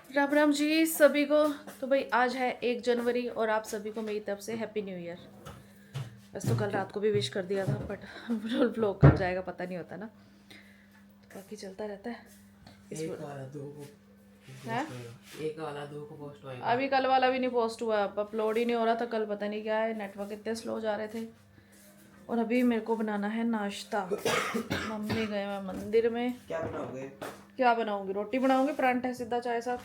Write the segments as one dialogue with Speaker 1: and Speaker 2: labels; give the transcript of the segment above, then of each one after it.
Speaker 1: राम राम जी सभी को। तो भाई आज है 1 जनवरी और आप सभी को मेरी तरफ से हैप्पी न्यू ईयर। बस तो कल रात को भी विश कर दिया था बट व्लॉग कब जाएगा पता नहीं होता ना, तो बाकी चलता रहता है।
Speaker 2: एक वाला दो को
Speaker 1: है
Speaker 2: एक वाला दो को पोस्ट होएगा।
Speaker 1: अभी कल वाला भी नहीं पोस्ट हुआ, अपलोड ही नहीं हो रहा था कल, पता नहीं क्या है, नेटवर्क इतने स्लो जा रहे थे। और अभी मेरे को बनाना है नाश्ता। मम्मी गए मैं मंदिर में।
Speaker 2: क्या बनाओगे?
Speaker 1: क्या बनाऊंगी? रोटी बनाऊंगी, परांठा सीधा चाय साथ।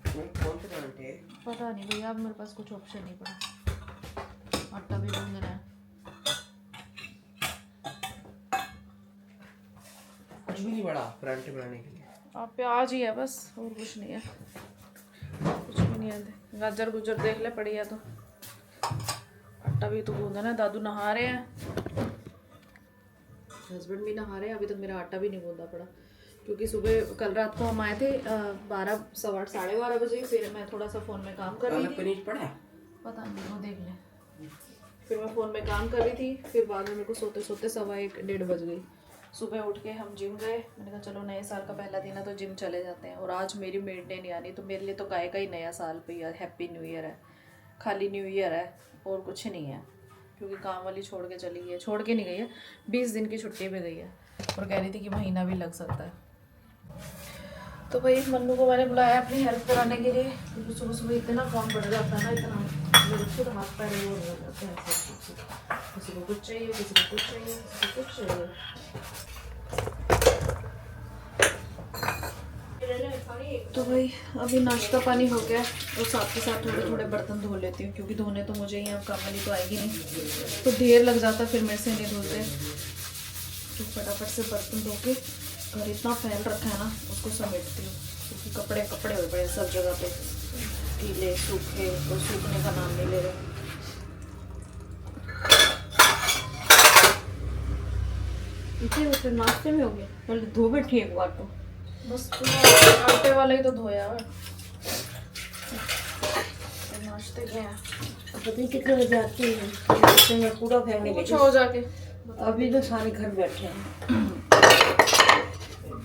Speaker 2: कौन से परांठे?
Speaker 1: पता नहीं भैया, अब मेरे पास कुछ ऑप्शन नहीं पड़ा। आटा भी गूंदना है।
Speaker 2: कुछ भी नहीं बड़ा परांठे बनाने के लिए।
Speaker 1: आप प्याज ही है बस, और कुछ नहीं है, कुछ भी नहीं है। गाजर गुजर देख ले पड़ी है तो। आटा भी तो गूंदना है। दादू नहा रहे हैं, हस्बैंड भी नहा रहे हैं। अभी तक मेरा आटा भी नहीं गूंदा पड़ा क्योंकि सुबह कल रात को हम आए थे 12 सवा 12:30 बजे। फिर मैं थोड़ा सा फ़ोन में काम कर रही थी।
Speaker 2: पनीर पड़ा है?
Speaker 1: पता नहीं, वो देख लें। फिर मैं फ़ोन में काम कर रही थी, फिर बाद में मेरे को सोते सोते 1:15 1:30 बज गई। सुबह उठ के हम जिम गए। मैंने कहा चलो नए साल का पहला दिन है तो जिम चले जाते हैं। और आज मेरी मेड डे नहीं आनी, तो मेरे लिए तो गाय का ही नया साल पे यार हैप्पी न्यू ईयर है, खाली न्यू ईयर है और कुछ नहीं है। क्योंकि काम वाली छोड़ के चली गई है, छोड़ के नहीं गई है, 20 दिन की छुट्टी पे गई है और कह रही थी कि महीना भी लग सकता है। तो भाई मन्नू को मैंने बुलाया अपनी हेल्प कराने के लिए, क्योंकि सुबह सुबह इतना काम बढ़ जाता है ना, इतना मेरे खुद हाथ पैर वो हो जाते हैं ऐसे। किसी को कुछ चाहिए, किसी को कुछ चाहिए, किसी को कुछ चाहिए। तो भाई अभी नाश्ता पानी हो गया और साथ के साथ थोड़े थोड़े बर्तन धो लेती हूँ, क्योंकि धोने तो मुझे ही, अब काम वाली तो आएगी नहीं तो देर लग जाता, फिर मेरे से नहीं धुलते। तो फटाफट से बर्तन धो के, घर इतना फैल रखा है ना, उसको समेटती हूँ, क्योंकि कपड़े कपड़े हुए पड़े सब जगह पे, गीले सूखे, और सूखने का नाम नहीं ले रहे।
Speaker 3: इसे फिर नाश्ते में हो गया, पहले धो बैठी एक बार तो
Speaker 1: बस पूरा आटे वाला ही तो धोया है। नाश्ते के हैं,
Speaker 3: पता नहीं कितने बजे आती है, मैं पूरा फैमिली
Speaker 1: पूछो हो जाके।
Speaker 3: अभी तो सारे घर बैठे हैं,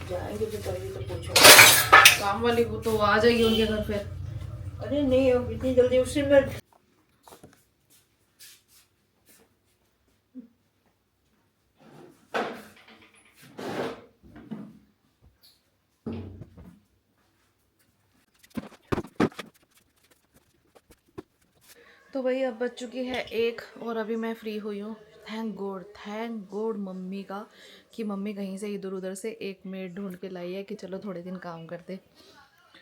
Speaker 3: जाएंगे तो तभी तो पूछो।
Speaker 1: काम वाली को तो आ जाएगी उनके घर फिर।
Speaker 3: अरे नहीं, अब इतनी जल्दी उसी में
Speaker 1: तो भाई अब बज चुकी है 1 और अभी मैं फ्री हुई हूँ। थैंक गॉड मम्मी का, कि मम्मी कहीं से इधर उधर से एक मेड ढूंढ के लाई है कि चलो थोड़े दिन काम करते।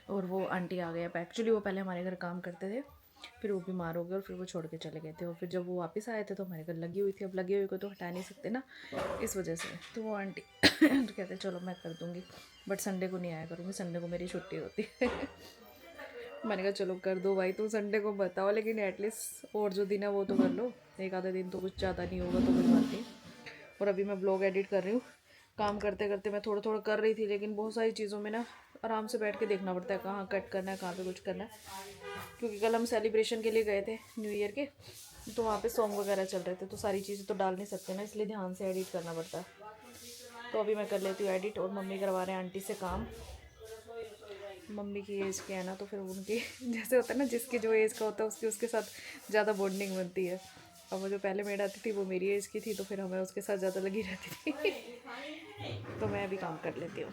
Speaker 1: और वो आंटी आ गए। एक्चुअली वो पहले हमारे घर काम करते थे, फिर वो बीमार हो गए और फिर वो छोड़ के चले गए थे। और फिर जब वो वापस आए थे तो हमारे घर लगी हुई थी। अब लगी हुई को तो हटा नहीं सकते ना, इस वजह से। तो वो आंटी तो कहते चलो मैं कर दूँगी, बट संडे को नहीं आया करूँगी, संडे को मेरी छुट्टी होती है। मैंने कहा चलो कर दो भाई, तुम संडे को बताओ, लेकिन एटलीस्ट और जो दिन है वो तो कर लो, एक आधा दिन तो कुछ ज़्यादा नहीं होगा तो कोई बात नहीं। और अभी मैं ब्लॉग एडिट कर रही हूँ। काम करते करते मैं थोड़ा थोड़ा कर रही थी, लेकिन बहुत सारी चीज़ों में ना आराम से बैठ के देखना पड़ता है, कहाँ कट करना है, कहाँ पे कुछ करना है। क्योंकि कल हम सेलिब्रेशन के लिए गए थे न्यू ईयर के, तो वहाँ पे सॉन्ग वगैरह चल रहे थे, तो सारी चीज़ें तो डाल नहीं सकते ना, इसलिए ध्यान से एडिट करना पड़ता है। तो अभी मैं कर लेती हूँ एडिट, और मम्मी करवा रहे हैं आंटी से काम। मम्मी की एज के है ना, तो फिर उनकी जैसे होता है ना, जिसकी जो एज का होता है उसकी उसके साथ ज़्यादा बॉन्डिंग बनती है। अब वो जो पहले मेड आती थी वो मेरी एज की थी, तो फिर हमें उसके साथ ज़्यादा लगी रहती थी। तो मैं अभी काम कर लेती हूँ।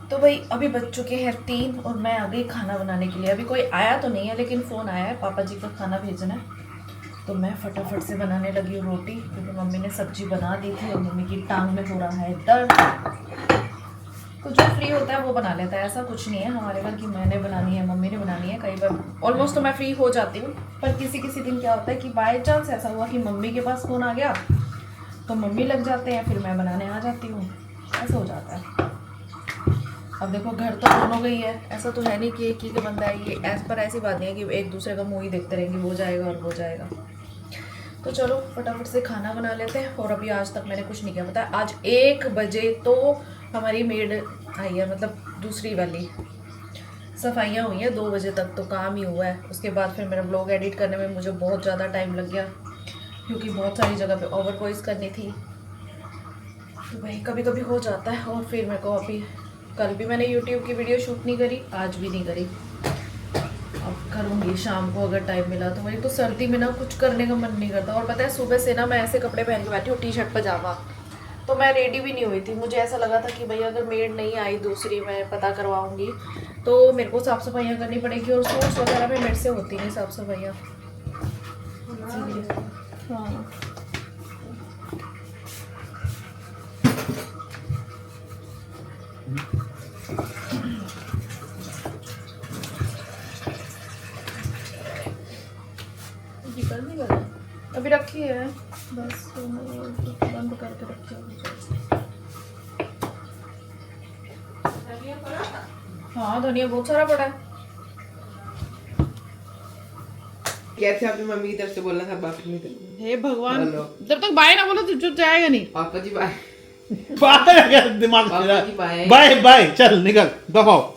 Speaker 1: तो भाई अभी बज चुके हैं 3 और मैं आ गई खाना बनाने के लिए। अभी कोई आया तो नहीं है, लेकिन फ़ोन आया है, पापा जी का खाना भेजना है। तो मैं फटाफट से बनाने लगी हूँ रोटी, क्योंकि मम्मी ने सब्जी बना दी थी और मम्मी की टांग में हो रहा है दर्द। तो जो फ्री होता है वो बना लेता है, ऐसा कुछ नहीं है हमारे घर कि मैंने बनानी है मम्मी ने बनानी है। कई बार ऑलमोस्ट तो मैं फ्री हो जाती हूँ, पर किसी किसी दिन क्या होता है कि बाय चांस ऐसा हुआ कि मम्मी के पास फ़ोन आ गया तो मम्मी लग जाते हैं, फिर मैं बनाने आ जाती हूँ, ऐसा हो जाता है। अब देखो घर तो दोनों गई है, ऐसा तो है नहीं कि एक ही का बंदा है, ये एज पर ऐसी बात नहीं है कि एक दूसरे का मुँह ही देखते रहेंगे, वो जाएगा और वो जाएगा। तो चलो फटाफट से खाना बना लेते हैं। और अभी आज तक मैंने कुछ नहीं किया, पता है आज 1 बजे तो हमारी मेड आई है, मतलब दूसरी वाली, सफाइयाँ हुई हैं 2 बजे तक तो काम ही हुआ है। उसके बाद फिर मेरा ब्लॉग एडिट करने में मुझे बहुत ज़्यादा टाइम लग गया, क्योंकि बहुत सारी जगह पे ओवर वॉइस करनी थी। तो भाई कभी कभी हो जाता है। और फिर मेरे को अभी कल भी मैंने यूट्यूब की वीडियो शूट नहीं करी, आज भी नहीं करी। अब करूँगी शाम को अगर टाइम मिला तो। वही तो, सर्दी में ना कुछ करने का मन नहीं करता। और पता है सुबह से ना मैं ऐसे कपड़े पहन के बैठी हूँ, टी शर्ट पजामा, तो मैं रेडी भी नहीं हुई थी। मुझे ऐसा लगा था कि भाई अगर मेड नहीं आई दूसरी, मैं पता करवाऊंगी तो मेरे को साफ़ सफाइयाँ करनी पड़ेगी, और सूट्स वगैरह में मेरे से होती नहीं साफ़ सफाइयाँ। हाँ निकल नहीं गया, अभी रखी है बस, बंद करके रखी है। हाँ धनिया बहुत सारा पड़ा है।
Speaker 2: कैसे आपने मम्मी की तरफ से बोलना था बाप की तरफ?
Speaker 1: हे भगवान,
Speaker 2: हेलो।
Speaker 1: जब तक बाय ना बोलो तो चुप जाएगा नहीं।
Speaker 2: पापा जी बाय।
Speaker 4: बाय दिमाग
Speaker 2: पापा जी बाय।
Speaker 4: बाय बाय, चल निकल दफाओ।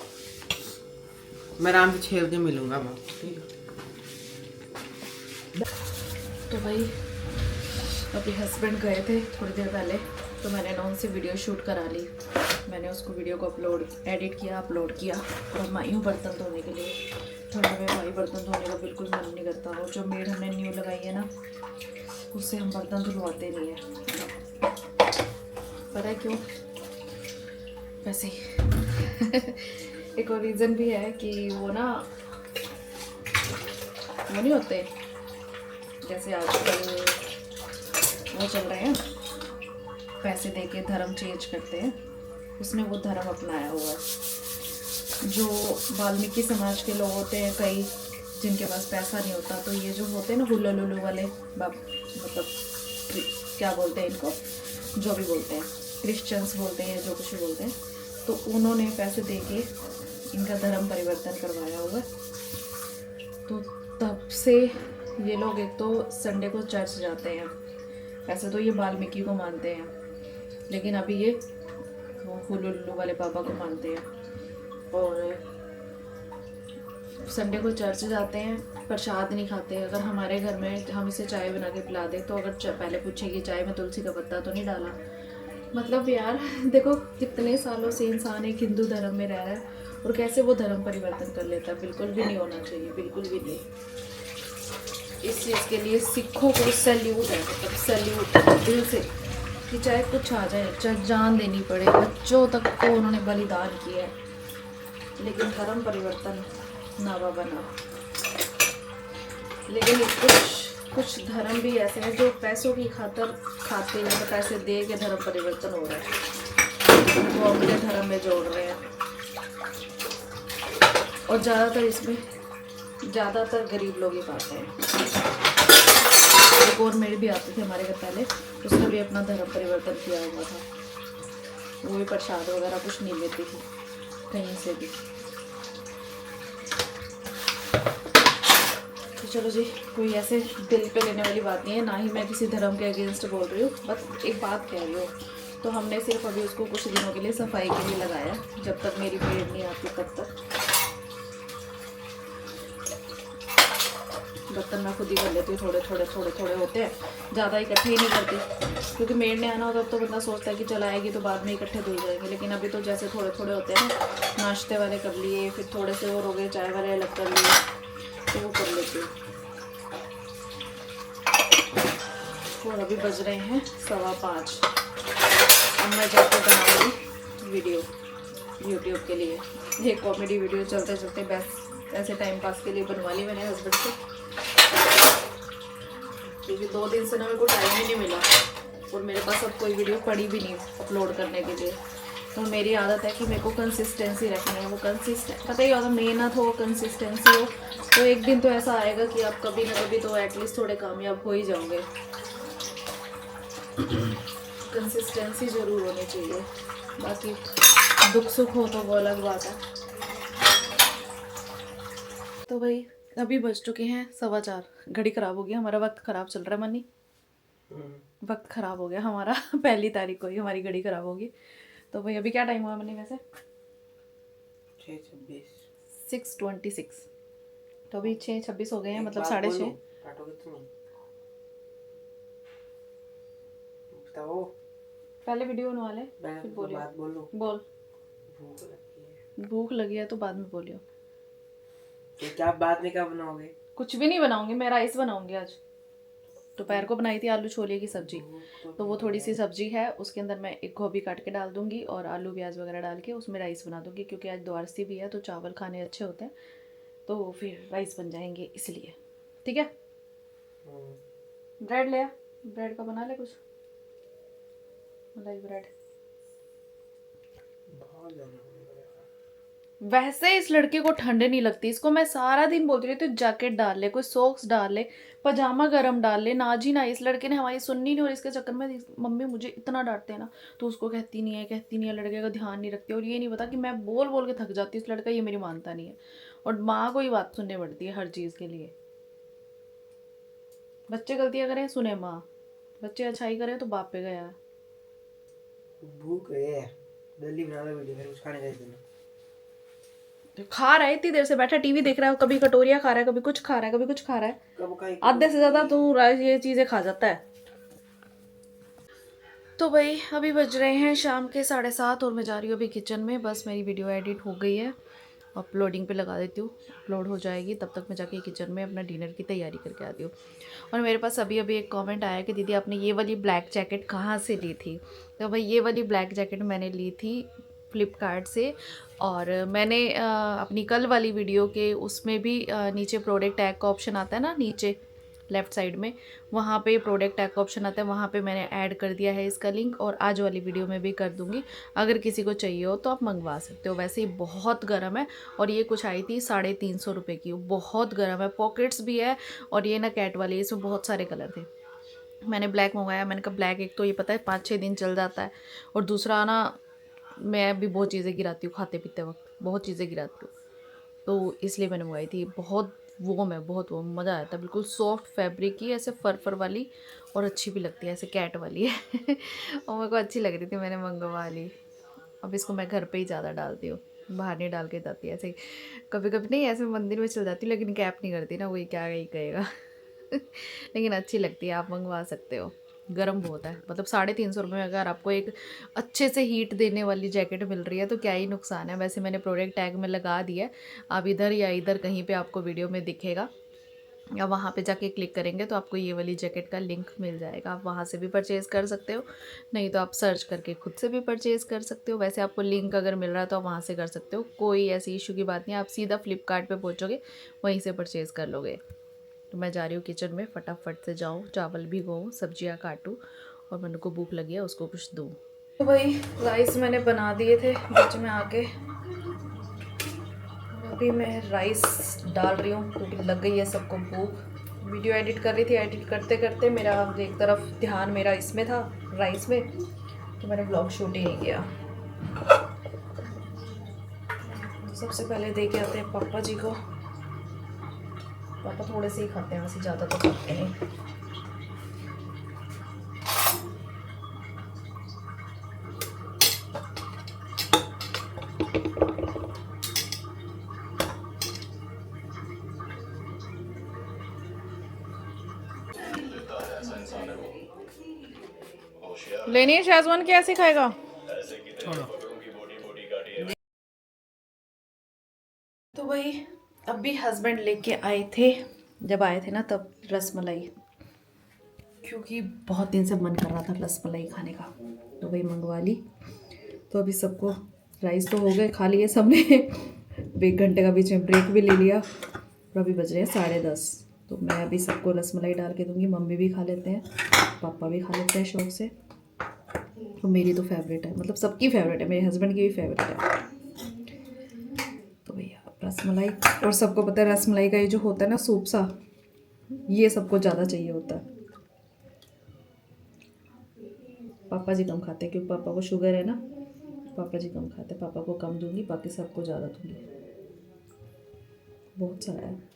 Speaker 2: मैं आराम से 6 बजे मिलूंगा मैं, ठीक है?
Speaker 1: तो भाई अभी हस्बैंड गए थे थोड़ी देर पहले, तो मैंने ना उनसे वीडियो शूट करा ली। मैंने उसको वीडियो को एडिट किया, अपलोड किया, और अब मैं यूँ बर्तन धोने के लिए। ठंड में भाई बर्तन धोने का बिल्कुल मन नहीं करता, और जो मेड हमने न्यू लगाई है ना, उससे हम बर्तन धुलवाते नहीं हैं। पता है क्यों? वैसे ही एक और रीज़न भी है कि वो ना, वो नहीं होते जैसे आजकल वो चल रहे हैं, पैसे देके धर्म चेंज करते हैं, उसने वो धर्म अपनाया हुआ है। जो वाल्मीकि समाज के लोग होते हैं कई, जिनके पास पैसा नहीं होता, तो ये जो होते हैं ना हुल्लू लुल्लू वाले मतलब क्या बोलते हैं इनको, जो भी बोलते हैं, क्रिश्चियंस बोलते हैं, जो कुछ भी बोलते हैं, तो उन्होंने पैसे देके इनका धर्म परिवर्तन करवाया हुआ है। तो तब से ये लोग एक तो संडे को चर्च जाते हैं, वैसे तो ये वाल्मीकि को मानते हैं, लेकिन अभी ये वो हुल्लू वाले बाबा को मानते हैं, और संडे को चर्च जाते हैं, प्रसाद नहीं खाते। अगर हमारे घर में हम इसे चाय बना के पिला दें तो अगर पहले पूछेगी चाय में तुलसी का पत्ता तो नहीं डाला। मतलब यार देखो कितने सालों से इंसान एक हिंदू धर्म में रह रहा है, और कैसे वो धर्म परिवर्तन कर लेता है। बिल्कुल भी नहीं होना चाहिए, बिल्कुल भी नहीं। इस चीज़ के लिए सिखों को सैल्यूट है, मतलब सैल्यूट दिल से, कि चाहे कुछ आ जाए, चाहे जान देनी पड़े, बच्चों तक को उन्होंने बलिदान किया है, लेकिन धर्म परिवर्तन ना बाबा ना। लेकिन कुछ धर्म भी ऐसे हैं जो पैसों की खातर खाते हैं, तो पैसे दे के धर्म परिवर्तन हो रहा है, वो अपने धर्म में जोड़ रहे हैं, और ज़्यादातर इसमें ज़्यादातर गरीब लोग ही पाते हैं। एक और मेरी भी आती थी हमारे घर पहले, उसने भी अपना धर्म परिवर्तन किया हुआ था, वो भी प्रसाद वगैरह कुछ नहीं लेती थी कहीं से भी। तो चलो जी, कोई ऐसे दिल पे लेने वाली बात नहीं है, ना ही मैं किसी धर्म के अगेंस्ट बोल रही हूँ, बस एक बात कह रही हूँ। तो हमने सिर्फ अभी उसको कुछ दिनों के लिए सफाई के लिए लगाया, जब तक मेरी मेड नहीं आती तब तक। बर्तन मैं खुद ही कर लेती हूँ, थोड़े होते हैं, ज़्यादा इकट्ठे ही नहीं करती, क्योंकि मेड ने आना होता तो बंदा सोचता है कि चल आएगी तो बाद में इकट्ठे धुल जाएंगे, लेकिन अभी तो जैसे थोड़े होते हैं ना, नाश्ते वाले कर लिए, फिर थोड़े से और हो गए, चाय वाले अलग कर लिए, तो वो कर लेती हूँ। और अभी बज रहे हैं 5:15। अब मैं जाकर बनाऊँगी वीडियो यूट्यूब के लिए, एक कॉमेडी वीडियो चलते चलते बस ऐसे टाइम पास के लिए बनवा ली मैंने हस्बैंड से, क्योंकि 2 दिन से ना मेरे को टाइम ही नहीं मिला, और मेरे पास अब कोई वीडियो पड़ी भी नहीं अपलोड करने के लिए। तो मेरी आदत है कि मेरे को कंसिस्टेंसी रखनी है, वो कंसिस्टेंट पता ही होगा, मेहनत हो, कंसिस्टेंसी हो, तो एक दिन तो ऐसा आएगा कि आप कभी ना कभी तो एटलीस्ट थोड़े कामयाब हो ही जाओगे। कंसिस्टेंसी ज़रूर होनी चाहिए, बाकी दुख सुख हो तो वो अलग बात है। तो भाई अभी बज चुके हैं 4:15, घड़ी ख़राब हो गई, हमारा वक्त ख़राब चल रहा है मनी, वक्त ख़राब हो गया हमारा 1 तारीख को ही हमारी घड़ी ख़राब होगी। तो भाई अभी क्या टाइम हुआ मनी वैसे? 6:26। तो अभी 6:26 हो गए हैं, मतलब 6:30।
Speaker 2: काटोगे तुम? बताओ।
Speaker 1: पहले वीडियो बनवा ले,
Speaker 2: मैं
Speaker 1: फिर
Speaker 2: तो
Speaker 1: बोलियो।
Speaker 2: बात बोलूं।
Speaker 1: बोल।
Speaker 2: भूख लगती है।
Speaker 1: भूख लगी है तो बाद में बोलियो।
Speaker 2: तो क्या बाद में क्या बनाओगे?
Speaker 1: कुछ भी नहीं बनाऊंगी, मैं राइस बनाऊंगी आज। दोपहर को बनाई थी आलू छोले की सब्जी, तो वो थोड़ी सी सब्जी है, उसके अंदर मैं एक गोभी काट के डाल दूंगी और आलू प्याज वगैरह डाल के उसमें राइस बना दूंगी, क्योंकि आज द्वादशी भी है तो चावल खाने अच्छे होते हैं, तो फिर राइस बन जाएंगे इसलिए। ठीक है, ब्रेड ले आ, ब्रेड का बना ले कुछ, मलाई ब्रेड।
Speaker 2: बहुत ज्यादा।
Speaker 1: वैसे इस लड़के को ठंड नहीं लगती, इसको मैं सारा दिन बोलती रहती हूँ जैकेट डाल ले, कोई सॉक्स डाल ले, पजामा गरम डाल ले, ना जी ना। इस लड़के ने हमारी सुननी नहीं और इसके चक्कर में मम्मी मुझे इतना डांटते हैं ना, तो उसको कहती नहीं है, कहती नहीं है, लड़के का ध्यान नहीं रखती। और ये नहीं पता कि मैं बोल बोल के थक जाती हूँ, इस लड़का ये मेरी मानता नहीं है, और माँ को ही बात सुननी पड़ती है हर चीज़ के लिए। बच्चे गलतियाँ करें सुने माँ, बच्चे अच्छाई करें तो बाप पे गया है।
Speaker 2: भूख है, जल्दी बना लो वीडियो, फिर कुछ खाने का देना।
Speaker 1: खा रहा है, इतनी देर से बैठा टीवी देख रहा है, कभी कटोरिया खा रहा है, कभी कुछ खा रहा है, कभी कुछ खा रहा है,
Speaker 2: कब खाई?
Speaker 1: आधे से ज्यादा तू ये चीजें खा जाता है। तो भाई अभी बज रहे हैं शाम के 7:30 और मैं जा रही हूँ अभी किचन में। बस मेरी वीडियो एडिट हो गई है, अपलोडिंग पे लगा देती हूँ, अपलोड हो जाएगी, तब तक मैं जाके किचन में अपना डिनर की तैयारी करके आती हूँ। और मेरे पास अभी अभी एक कमेंट आया कि दीदी आपने ये वाली ब्लैक जैकेट कहाँ से ली थी। तो भाई ये वाली ब्लैक जैकेट मैंने ली थी फ्लिपकार्ट से, और मैंने अपनी कल वाली वीडियो के उसमें भी नीचे प्रोडक्ट टैग का ऑप्शन आता है ना, नीचे लेफ़्ट साइड में, वहाँ पे प्रोडक्ट टैग का ऑप्शन आता है, वहाँ पे मैंने ऐड कर दिया है इसका लिंक, और आज वाली वीडियो में भी कर दूँगी। अगर किसी को चाहिए हो तो आप मंगवा सकते हो। वैसे ही बहुत गर्म है, और ये कुछ आई थी 350 रुपये की, बहुत गर्म है, पॉकेट्स भी है, और ये ना कैट वाली, इसमें बहुत सारे कलर थे। मैंने ब्लैक मंगाया, मैंने कहा ब्लैक एक तो ये पता है 5-6 दिन चल जाता है, और दूसरा ना मैं भी बहुत चीज़ें गिराती हूँ खाते पीते वक्त, बहुत चीज़ें गिराती हूँ, तो इसलिए मैंने मंगाई थी। बहुत वॉर्म है, बहुत वॉर्म, मज़ा आया था। बिल्कुल सॉफ्ट फैब्रिक की, ऐसे फर फर वाली, और अच्छी भी लगती है, ऐसे कैट वाली है और मेरे को अच्छी लग रही थी, मैंने मंगवा ली। अब इसको मैं घर पे ही ज़्यादा डालती हूँ, बाहर नहीं डाल के जाती, ऐसे कभी कभी नहीं, ऐसे मंदिर में चल जाती हूँ, लेकिन कैप नहीं करती ना, वही क्या ही कहेगा लेकिन अच्छी लगती है, आप मंगवा सकते हो। गर्म बहुत है, मतलब 350 रुपये में अगर आपको एक अच्छे से हीट देने वाली जैकेट मिल रही है तो क्या ही नुकसान है। वैसे मैंने प्रोडक्ट टैग में लगा दिया है, आप इधर या इधर कहीं पे आपको वीडियो में दिखेगा, या वहाँ पे जाके क्लिक करेंगे तो आपको ये वाली जैकेट का लिंक मिल जाएगा, आप वहाँ से भी परचेज़ कर सकते हो, नहीं तो आप सर्च करके खुद से भी परचेज़ कर सकते हो। वैसे आपको लिंक अगर मिल रहा है तो आप वहाँ से कर सकते हो, कोई ऐसी इशू की बात नहीं है, आप सीधा फ्लिपकार्ट पे पहुँचोगे, वहीं से परचेज़ कर लोगे। तो मैं जा रही हूँ किचन में, फटाफट से जाऊँ, चावल भिगोऊँ, सब्जियाँ काटूँ, और मनु को भूख लगी है उसको कुछ दूँ। तो भाई राइस मैंने बना दिए थे बीच में आके, अभी मैं राइस डाल रही हूँ क्योंकि लग गई है सबको भूख। वीडियो एडिट कर रही थी, एडिट करते करते मेरा एक तरफ ध्यान मेरा इसमें था, राइस में, तो मैंने ब्लॉग शूट ही नहीं किया। तो सबसे पहले दे के आते हैं पापा जी को, पापा थोड़े से ही खाते हैं, वैसे ज़्यादा तो खाते नहीं। लेनी है शेजवान की, ऐसे खाएगा। तो वही अभी हस्बैंड लेके आए थे, जब आए थे ना तब रसमलाई, क्योंकि बहुत दिन से मन कर रहा था रसमलाई खाने का, तो वही मंगवा ली। तो अभी सबको राइस तो हो गए, खा लिए सबने 1 घंटे का बीच में ब्रेक भी ले लिया, और अभी बज रहे हैं 10:30। तो मैं अभी सबको रसमलाई डाल के दूंगी, मम्मी भी खा लेते हैं, पापा भी खा लेते हैं शौक से, और मेरी तो फेवरेट है, मतलब सबकी फेवरेट है, मेरे हस्बैंड की भी फेवरेट है। तो भैया रसमलाई, और सबको पता है रसमलाई का ये जो होता है ना सूप सा, ये सबको ज़्यादा चाहिए होता है। पापा जी कम खाते हैं क्योंकि पापा को शुगर है ना, पापा जी कम खाते हैं, पापा को कम दूंगी, बाकी सबको ज़्यादा दूंगी, बहुत सारा है।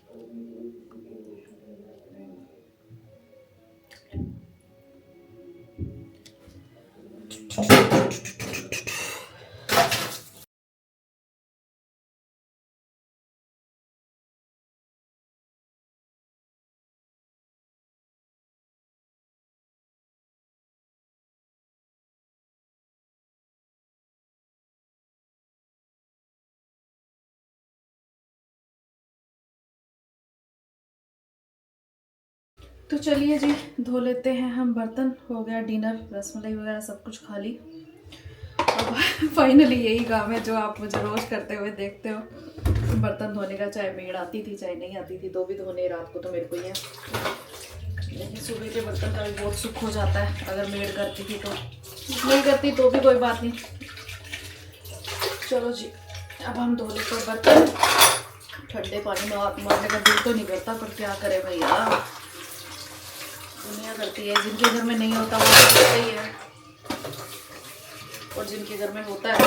Speaker 1: तो चलिए जी, धो लेते हैं हम बर्तन। हो गया डिनर, रसमलाई वगैरह सब कुछ खा ली। अब फाइनली यही काम है जो आप मुझे रोज करते हुए देखते हो, बर्तन धोने का। चाहे मेड आती थी चाहे नहीं आती थी, दो भी धोने। रात को तो मेरे को ही है, लेकिन सुबह के बर्तन का भी बहुत सुख हो जाता है। अगर मेड करती थी तो, नहीं करती तो भी कोई बात नहीं। चलो जी, अब हम धो लेते हैं बर्तन। ठंडे पानी में हाथ मारने का दिल तो नहीं करता, पर क्या करे भैया, दुनिया करती है। जिनके घर में नहीं होता वो तो करते ही है, और जिनके घर में होता है